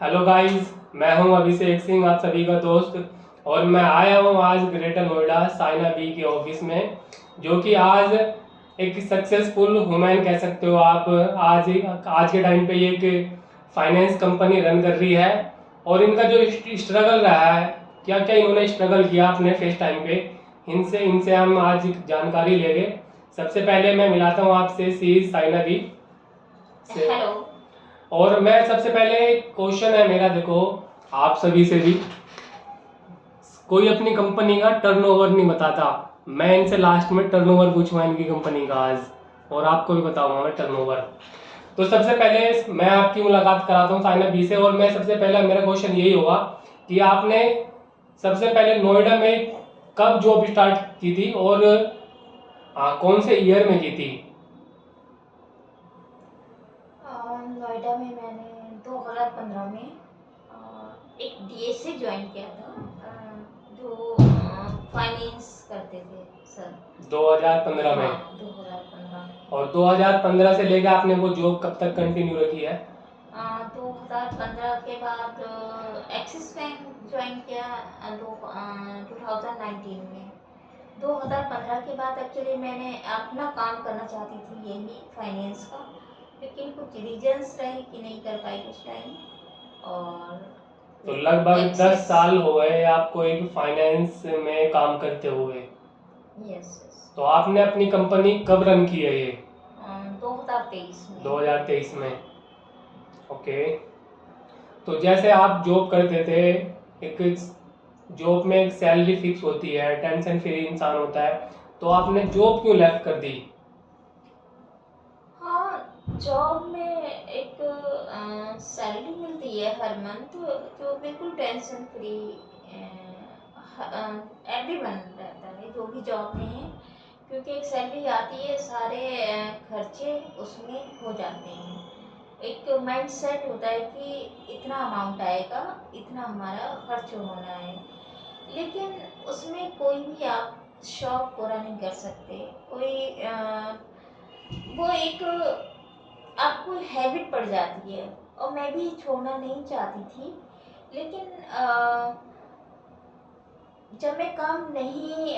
Hello guys, मैं हूं अभिषेक सिंह, आप सभी का दोस्त। और मैं आया हूं आज ग्रेटर नोएडा साइना बी के ऑफिस में, जो कि आज एक सक्सेसफुल वुमेन कह सकते हो आप। आज के टाइम पे ये एक फाइनेंस कंपनी रन कर रही है। और इनका जो स्ट्रगल रहा है, क्या क्या इन्होंने स्ट्रगल किया अपने फेस टाइम पे, इनसे इनसे हम आज जानकारी लेंगे। सबसे पहले मैं मिलाता हूँ आपसे सी साइना बी से। हेलो। और मैं सबसे पहले क्वेश्चन है मेरा, देखो आप सभी से भी, कोई अपनी कंपनी का टर्नओवर नहीं बताता। मैं इनसे लास्ट में टर्नओवर पूछूंगा इनकी कंपनी का आज, और आपको भी बताऊंगा मैं टर्नओवर। तो सबसे पहले मैं आपकी मुलाकात कराता हूँ साइना बी से। और मैं सबसे पहला मेरा क्वेश्चन यही होगा कि आपने सबसे पहले नोएडा में कब जॉब स्टार्ट की थी, और कौन से ईयर में की थी? नोएडा में मैंने 2015 में एक डीएसए ज्वाइन किया था, जो फाइनेंस करते थे सर। 2015 में? हाँ, 2015 में। और 2015 से लेकर आपने वो जॉब कब तक कंटिन्यू रखी है? 2015 के बाद एक्सिस बैंक ज्वाइन किया 2019 में। 2015 के बाद एक्चुअली मैंने अपना काम करना चाहती थी, यही फाइनेंस का, लेकिन कुछ रीजंस रहे कि नहीं कर पाई उस टाइम। और तो लगभग 10 एक्सिस। साल हो गए आपको एक फाइनेंस में काम करते हुए। यस। तो आपने अपनी कंपनी कब रन की है ये? 2023 में। 2023 में। ओके। तो जैसे आप जॉब करते थे, एक जॉब में एक सैलरी फिक्स होती है, टेंशन फ्री इंसान होता है, तो आपने जॉब क्यों लेफ्ट कर दी? हाँ, जॉब में एक सैलरी मिलती है हर मंथ, जो बिल्कुल टेंशन फ्री एवरीवन रहता है जो भी जॉब में है, क्योंकि एक सैलरी आती है, सारे खर्चे उसमें हो जाते हैं। एक माइंड सेट होता है कि इतना अमाउंट आएगा, इतना हमारा खर्च होना है। लेकिन उसमें कोई भी आप शौक पूरा नहीं कर सकते। कोई वो एक आपको हैबिट पड़ जाती है, और मैं भी छोड़ना नहीं चाहती थी। लेकिन जब मैं काम नहीं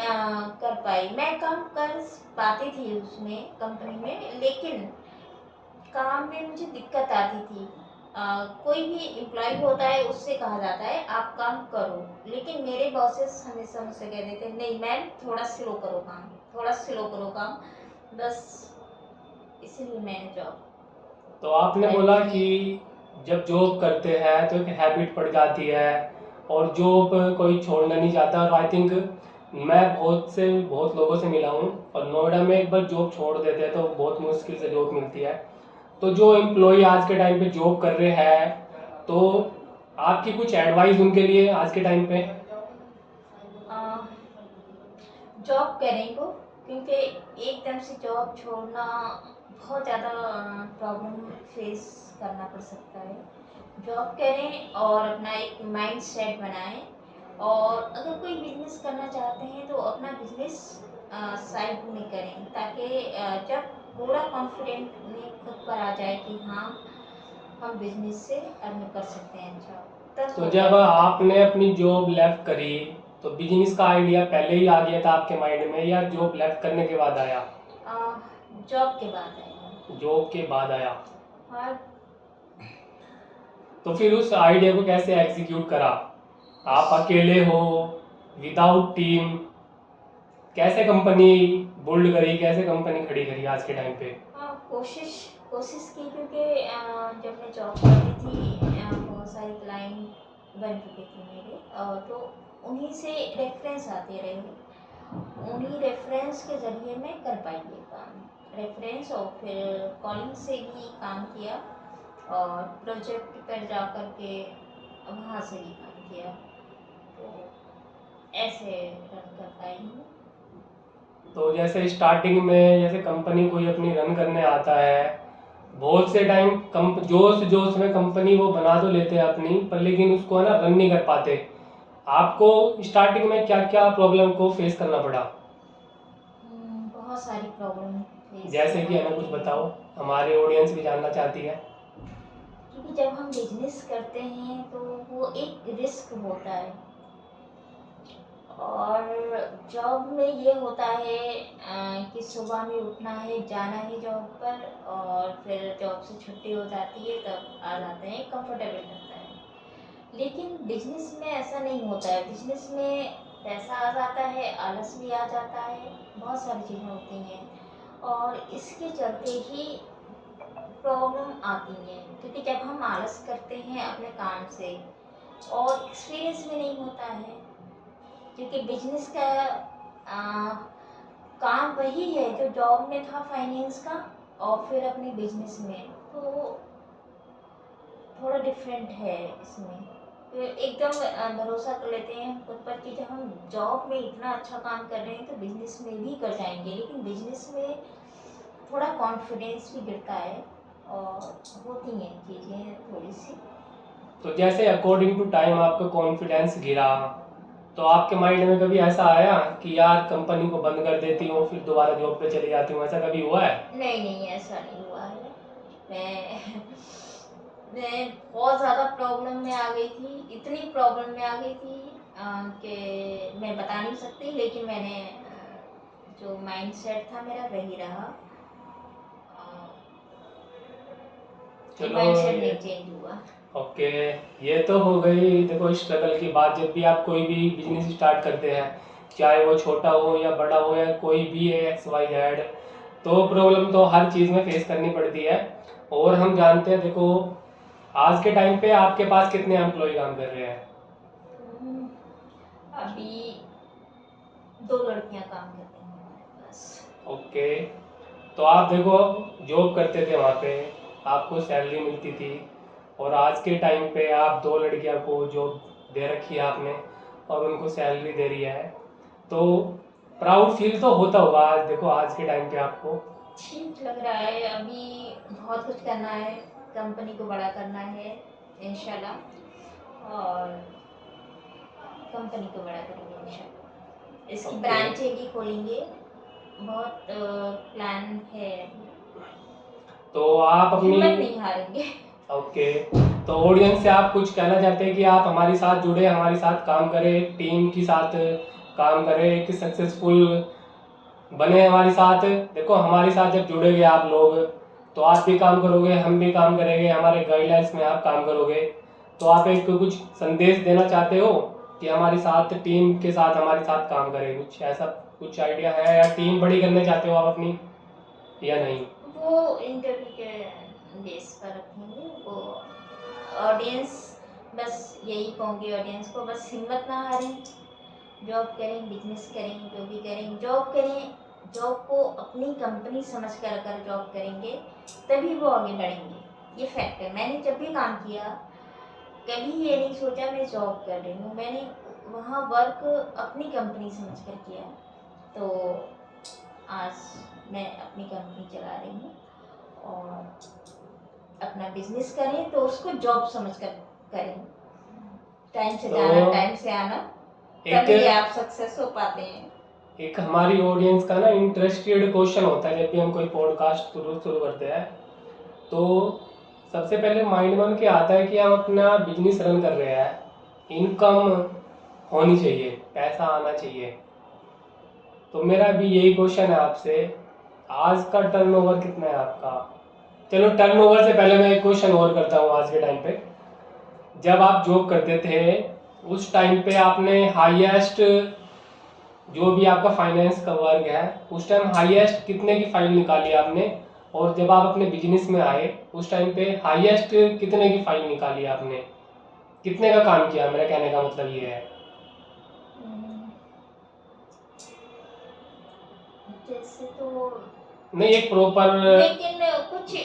कर पाई, मैं काम कर पाती थी उसमें कंपनी में, लेकिन काम में मुझे दिक्कत आती थी। कोई भी एम्प्लॉय होता है, उससे कहा जाता है आप काम करो, लेकिन मेरे बॉसेस हमेशा मुझसे कहते थे नहीं मैम, थोड़ा स्लो करो काम, थोड़ा स्लो करो काम। बस इसीलिए मैंने जॉब। तो आपने बोला कि जब जॉब करते हैं तो एक हैबिट पड़ जाती है, और जॉब कोई छोड़ना नहीं चाहता। और आई थिंक मैं बहुत लोगों से मिला हूँ, और नोएडा में एक बार जॉब छोड़ देते हैं तो बहुत मुश्किल से जॉब मिलती है। तो जो एम्प्लॉय आज के टाइम पे जॉब कर रहे हैं, तो आपकी कुछ एडवाइस उनके लिए आज के टाइम पे? जॉब करें को, क्योंकि एकदम से जॉब छोड़ना बहुत ज़्यादा प्रॉब्लम फेस करना पड़ सकता है। जॉब करें और अपना एक माइंड सेट बनाएं, और अगर कोई बिजनेस करना चाहते हैं तो अपना बिजनेस साइड में करें, ताकि जब पूरा कॉन्फिडेंट उन्हें खुद पर आ जाए कि हाँ, हम बिजनेस से अर्न कर सकते हैं अच्छा, तब तो वो जब जॉब करें। आपने अपनी जॉब लेफ्ट करी, तो बिजनेस का आइडिया पहले ही आ गया था आपके माइंड में, या जॉब लेफ्ट करने के बाद आया? जॉब के बाद आएगा। जॉब के बाद आया। और तो फिर उस आइडिया को कैसे एग्जीक्यूट करा? आप अकेले हो, विदाउट टीम? कैसे कंपनी बिल्ड करी, कैसे कंपनी खड़ी करी आज के टाइम पे? हाँ, कोशिश कोशिश की, क्योंकि जब मैं जॉब करती थी बहुत सारे क्लाइंट बन चुके थे मेरे, तो उन्हीं से रेफरेंस आते रहे, उन्हीं रेफरेंस के ज़रिए मैं कर पाई ये काम। रेफरेंस और फिर कॉलिंग से भी काम किया, और प्रोजेक्ट पर जा कर के वहाँ से भी काम किया, तो ऐसे रन कर पाई हूँ। तो जैसे स्टार्टिंग में जैसे कंपनी कोई अपनी रन करने आता है, बहुत से टाइम जोश जोश में कंपनी वो बना तो लेते हैं अपनी, पर लेकिन उसको है ना रन नहीं कर पाते। आपको स्टार्टिंग में क्या क्या प्रॉब्लम को फेस करना पड़ा? बहुत सारी प्रॉब्लम फेस जैसे कि करना हमें कुछ पड़ी। बताओ, हमारे ऑडियंस भी जानना चाहती है। क्योंकि जब हम बिजनेस करते हैं तो वो एक रिस्क होता है, और जॉब में ये होता है कि सुबह में उठना है, जाना है जॉब पर, और फिर जॉब से छुट्टी हो जाती है तब आ जाते हैं, कंफर्टेबल लगता है। लेकिन बिजनेस में ऐसा नहीं होता है। बिजनेस में पैसा आ जाता है, आलस भी आ जाता है, बहुत सारी चीज़ें होती हैं, और इसके चलते ही प्रॉब्लम आती हैं। क्योंकि जब हम आलस करते हैं अपने काम से, और एक्सपीरियंस भी नहीं होता है, क्योंकि बिजनेस का आ, काम वही है जो जॉब में था फाइनेंस का, और फिर अपने बिजनेस में, तो थोड़ा डिफरेंट है इसमें। तो एकदम भरोसा कर लेते हैं हम खुद पर कि जब हम जॉब में इतना अच्छा काम कर रहे हैं तो बिजनेस में भी कर जाएंगे, लेकिन बिजनेस में थोड़ा कॉन्फिडेंस भी गिरता है, और होती हैं चीज़ें थोड़ी सी। तो जैसे अकॉर्डिंग टू टाइम आपका कॉन्फिडेंस गिरा, तो आपके माइंड में कभी ऐसा आया कि यार कंपनी को बंद कर देती हूँ फिर दोबारा जॉब पे चली जाती हूँ, ऐसा कभी हुआ है? नहीं नहीं, ऐसा नहीं हुआ है। मैं मैं बहुत ज़्यादा प्रॉब्लम में आ गई थी, इतनी प्रॉब्लम में आ गई थी कि मैं बता नहीं सकती, लेकिन मैंने जो माइंड सेट था मेरा वही रहा, चलो माइंड सेट ये नहीं चेंज हुआ। ओके, ये तो हो गई देखो स्ट्रगल की बात। जब भी आप कोई भी बिजनेस स्टार्ट करते हैं, चाहे वो छोटा हो या बड़ा हो या कोई भी है XYZ, तो प्रॉब्लम तो हर चीज़ में फेस करनी पड़ती है। और हम जानते हैं देखो आज के टाइम पे आपके पास कितने एम्प्लॉय काम कर रहे हैं? हम्म, अभी 2 लड़कियां काम करती हैं हमारे पास। ओके, तो आप देखो जॉब करते थे वहाँ पे, आपको सैलरी मिलती थी, और आज के टाइम पे आप 2 लड़कियों को जॉब दे रखी है आपने और उनको सैलरी दे रही है, तो प्राउड फील तो होता होगा आज देखो आज के टाइम पे आपको। ठीक लग रहा है। अभी बहुत कुछ करना है, कंपनी को बड़ा करना है इंशाल्लाह, और कंपनी को बड़ा करेंगे इंशाल्लाह। इसकी ओके, ब्रांचें भी खोलेंगे, बहुत प्लान है, तो आप अपनी हिम्मत नहीं हारेंगे। ओके, तो ऑडियंस से आप कुछ कहना चाहते हैं कि आप हमारे साथ जुड़े, हमारे साथ काम करें, टीम के साथ काम करें कि सक्सेसफुल बने हमारे साथ। देखो हमारे साथ जब जुड़ेंगे आप लोग तो आप भी काम करोगे, हम भी काम करेंगे, हमारे गाइडलाइंस में आप काम करोगे। तो आप एक कुछ संदेश देना चाहते हो कि हमारे साथ टीम के साथ हमारे साथ काम करें, कुछ ऐसा कुछ आइडिया है, या टीम बड़ी करना चाहते हो आप अपनी या नहीं? वो इंटरव्यू के बेस पर रखेंगे वो। ऑडियंस, बस यही कहूँगी ऑडियंस को, बस हिम्मत ना हारें, जॉब करें, बिजनेस करें, जो भी करें जॉब करें। जॉब को अपनी कंपनी समझ कर अगर जॉब करेंगे तभी वो आगे बढ़ेंगे, ये फैक्ट है। मैंने जब भी काम किया कभी ये नहीं सोचा मैं जॉब कर रही हूँ, मैंने वहाँ वर्क अपनी कंपनी समझ कर किया, तो आज मैं अपनी कंपनी चला रही हूँ। और अपना बिजनेस करें तो उसको जॉब समझ कर करें, टाइम से तो जाना, टाइम से आना, तभी एक आप सक्सेस हो पाते हैं। एक हमारी ऑडियंस का ना इंटरेस्टेड क्वेश्चन होता है जब भी हम कोई पॉडकास्ट शुरू शुरू करते हैं, तो सबसे पहले माइंड में उनके आता है कि हम अपना बिजनेस रन कर रहे हैं, इनकम होनी चाहिए, पैसा आना चाहिए। तो मेरा भी यही क्वेश्चन है आपसे, आज का टर्नओवर कितना है आपका? चलो टर्नओवर से पहले मैं एक क्वेश्चन और करता हूँ। आज के टाइम पे जब आप जॉब करते थे उस टाइम पे आपने हाईएस्ट जो भी आपका फाइनेंस का वर्क है उस टाइम हाईएस्ट कितने की फाइल निकाली आपने? और जब आप अपने बिजनेस में आए उस टाइम पे हाईएस्ट कितने की फाइल निकाली आपने? कितने का काम किया, मेरा कहने का मतलब ये है। जैसे तो नहीं एक प्रॉपर, लेकिन कुछ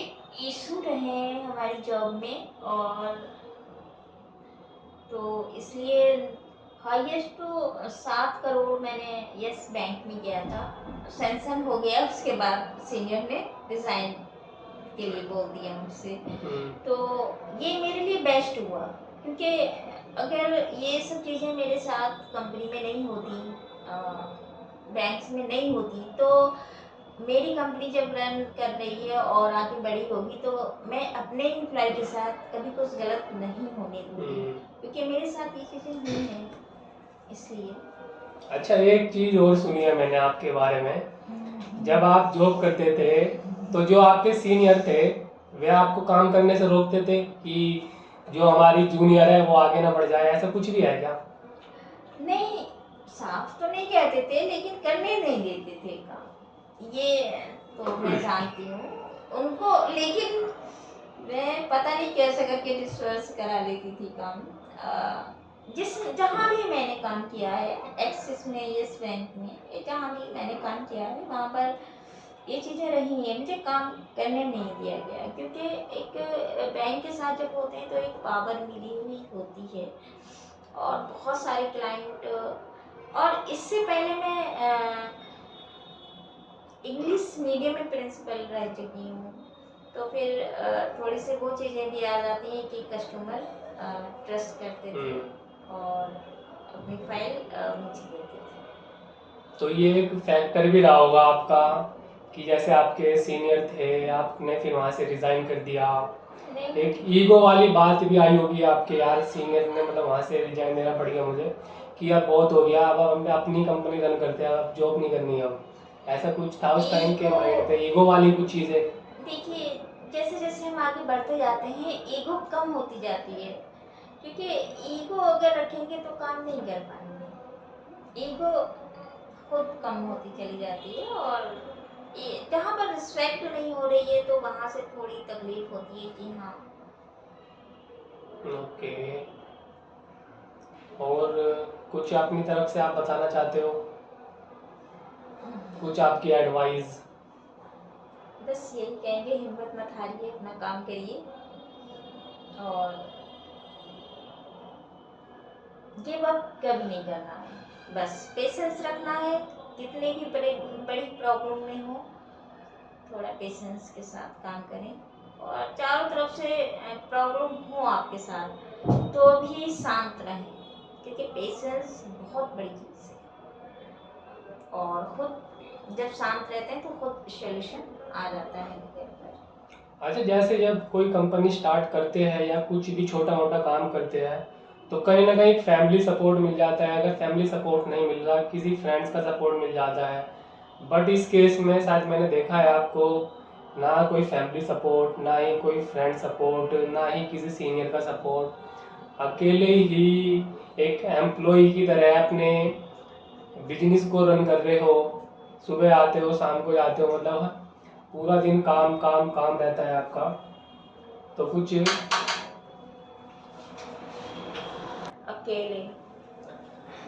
इशू रहे हमारी जॉब में, और तो इसलिए हाईएस्ट तो 7 करोड़ मैंने यस बैंक में किया था, सैंक्शन हो गया, उसके बाद सीनियर ने रिजाइन के लिए बोल दिया मुझसे। तो ये मेरे लिए बेस्ट हुआ, क्योंकि अगर ये सब चीज़ें मेरे साथ कंपनी में नहीं होती, बैंक्स में नहीं होती, तो मेरी कंपनी जब रन कर रही है और आगे बड़ी होगी तो मैं अपने एम्प्लॉय के साथ कभी कुछ गलत नहीं होने दूंगी, क्योंकि मेरे साथ ये चीज़ें हुई हैं इसलिए। अच्छा, एक चीज और सुनी है मैंने आपके बारे में, जब आप जॉब करते थे तो जो आपके सीनियर थे वे आपको काम करने से रोकते थे कि जो हमारी जूनियर है वो आगे ना बढ़ जाए, ऐसा कुछ भी है क्या? नहीं, साफ तो नहीं कहते थे लेकिन करने नहीं देते थे काम, ये तो मैं जानती हूँ उनको, लेकिन मैं पता नहीं कैसे करके डिस्पर्स करा लेती थी काम। जिस जहाँ भी मैंने काम किया है, एक्सिस में, यस बैंक में, ये जहाँ भी मैंने काम किया है वहाँ पर ये चीज़ें रही हैं, मुझे काम करने नहीं दिया गया, क्योंकि एक बैंक के साथ जब होते हैं तो एक पावर मिली हुई होती है और बहुत सारे क्लाइंट। और इससे पहले मैं इंग्लिश मीडियम में प्रिंसिपल रह चुकी हूँ, तो फिर थोड़ी सी वो चीज़ें भी आ जाती हैं कि कस्टमर ट्रस्ट करते थे और अपनी फाइल मुझे देते थे। तो ये एक फैक्टर भी रहा होगा आपका कि जैसे आपके सीनियर थे, आपने फिर वहाँ से रिजाइन कर दिया, नहीं, एक ईगो वाली बात भी आई होगी आपके, यार सीनियर ने मतलब वहाँ से रिजाइन देना पड़ेगा मुझे कि अब बहुत हो गया, अब हम अपनी कंपनी रन करते हैं, अब जॉब नहीं करनी अब, ऐसा कुछ था उस टाइम के माइंड पे, ईगो वाली कुछ चीज़ें? देखिए, जैसे जैसे हम आगे बढ़ते जाते हैं ईगो कम होती जाती है, क्योंकि ईगो अगर रखेंगे तो काम नहीं कर पाएंगे। ईगो खुद कम होती चली जाती है और ये जहाँ पर रिस्पेक्ट नहीं हो रही है तो वहाँ से थोड़ी तकलीफ होती है कि हाँ। ओके, और कुछ अपनी तरफ से आप बताना चाहते हो, कुछ आपकी एडवाइस? बस यही कहेंगे, हिम्मत मत हारिए, अपना काम करिए और गिव अप कभी नहीं करना है, बस पेशेंस रखना है, कितने भी बड़ी प्रॉब्लम में हो थोड़ा पेशेंस के साथ काम करें, और चारों तरफ से प्रॉब्लम हो आपके साथ तो भी शांत रहें, क्योंकि पेशेंस बहुत बड़ी चीज़ है और खुद जब शांत रहते हैं तो खुद सॉल्यूशन आ जाता है उनके अंदर। अच्छा, जैसे जब कोई कंपनी स्टार्ट करते हैं या कुछ भी छोटा मोटा काम करते हैं तो कहीं ना कहीं फैमिली सपोर्ट मिल जाता है, अगर फैमिली सपोर्ट नहीं मिल रहा किसी फ्रेंड्स का सपोर्ट मिल जाता है, बट इस केस में शायद मैंने देखा है आपको, ना कोई फैमिली सपोर्ट, ना ही कोई फ्रेंड सपोर्ट, ना ही किसी सीनियर का सपोर्ट, अकेले ही एक एम्प्लॉय की तरह अपने बिजनेस को रन कर रहे हो, सुबह आते हो शाम को जाते हो, मतलब पूरा दिन काम काम काम रहता है आपका, तो कुछ अकेले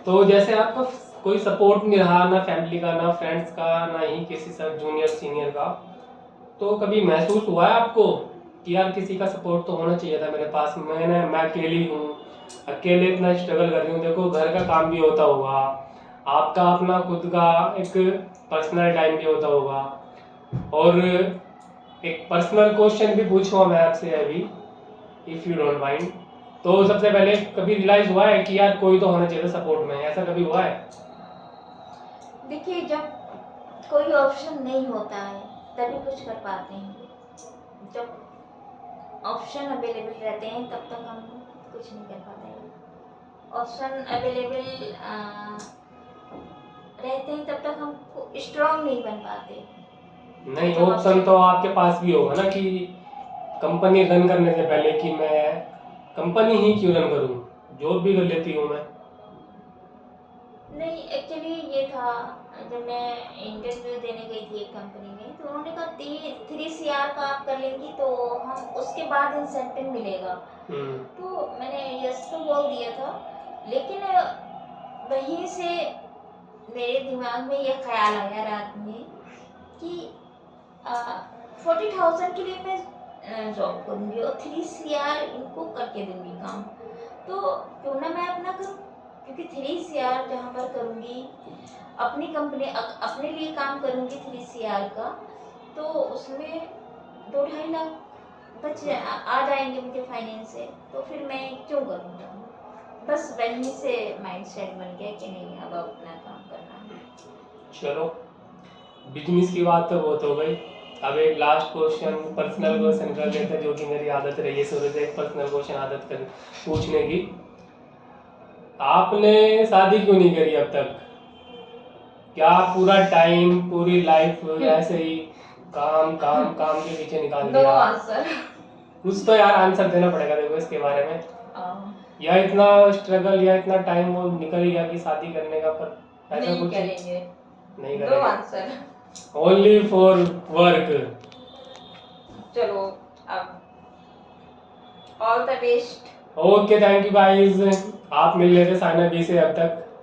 तो जैसे आपका कोई सपोर्ट नहीं रहा, ना फैमिली का, ना फ्रेंड्स का, ना ही किसी सब जूनियर सीनियर का, तो कभी महसूस हुआ है आपको कि यार किसी का सपोर्ट तो होना चाहिए था मेरे पास, मैं अकेली हूँ, अकेले इतना स्ट्रगल कर रही हूँ, देखो घर का काम भी होता होगा, आपका अपना खुद का एक पर्सनल टाइम भी होता होगा, और एक पर्सनल क्वेश्चन भी पूछूंगा मैं आपसे अभी, इफ यू डोंट माइंड, तो सबसे पहले कभी रियलाइज हुआ है कि यार कोई तो होना चाहिए था सपोर्ट में, ऐसा कभी हुआ है? देखिए, जब कोई ऑप्शन नहीं होता है तभी कुछ कर पाते हैं, जब ऑप्शन अवेलेबल रहते हैं तब तक हम कुछ नहीं कर पाते हैं। ऑप्शन अवेलेबल रहते हैं तब तक हम स्ट्रांग नहीं बन पाते। नहीं, जब ऑप्शन तो आपके पास भी होगा ना कि कंपनी रन करने से पहले कि मैं कंपनी ही क्यों रन करूं, जॉब भी कर लेती हूं मैं। नहीं, एक्चुअली ये था, जब मैं इंटरव्यू देने गई थी एक कंपनी में तो उन्होंने कहा 3 CR का आप कर लेंगी तो हम उसके बाद इंसेंटिव मिलेगा। तो मैंने यस तो बोल दिया था, लेकिन वहीं से मेरे दिमाग में ये ख्याल आया रात में कि 40,000 के लिए मैं जॉब करूँगी और 3 CR इनको करके दूंगी काम, तो क्यों ना मैं अपना करूँ, क्योंकि 3 CR जहाँ पर करूँगी अपनी कंपनी अपने लिए काम करूँगी 3 CR का, तो उसमें 2-2.5 लाख आ जाएंगे मुझे फाइनेंस से, तो फिर मैं क्यों करूँगा। बस वहीं से माइंड सेट बन गया कि नहीं अब अपना काम करना है। चलो, बिजनेस की बात तो बहुत हो गई। अब एक लास्ट क्वेश्चन, पर्सनल क्वेश्चन कर लेते हैं, जो कि मेरी आदत रही है शुरू से, एक पर्सनल क्वेश्चन आदत कर पूछने की। आपने शादी क्यों नहीं करी अब तक? क्या पूरा टाइम, पूरी लाइफ ऐसे ही काम काम काम के पीछे निकाल नो दिया? आंसर। कुछ तो यार आंसर देना पड़ेगा देखो इसके बारे में। या इतना स्ट्रगल या इतना टाइम वो निकल गया कि शादी करने का, पर ऐसा नहीं कुछ करेंगे। नहीं नो करेंगे? आंसर। Only for work. चलो अब all the best. Okay, thank you guys. आप मिल रहे थे साइना बी से अब तक।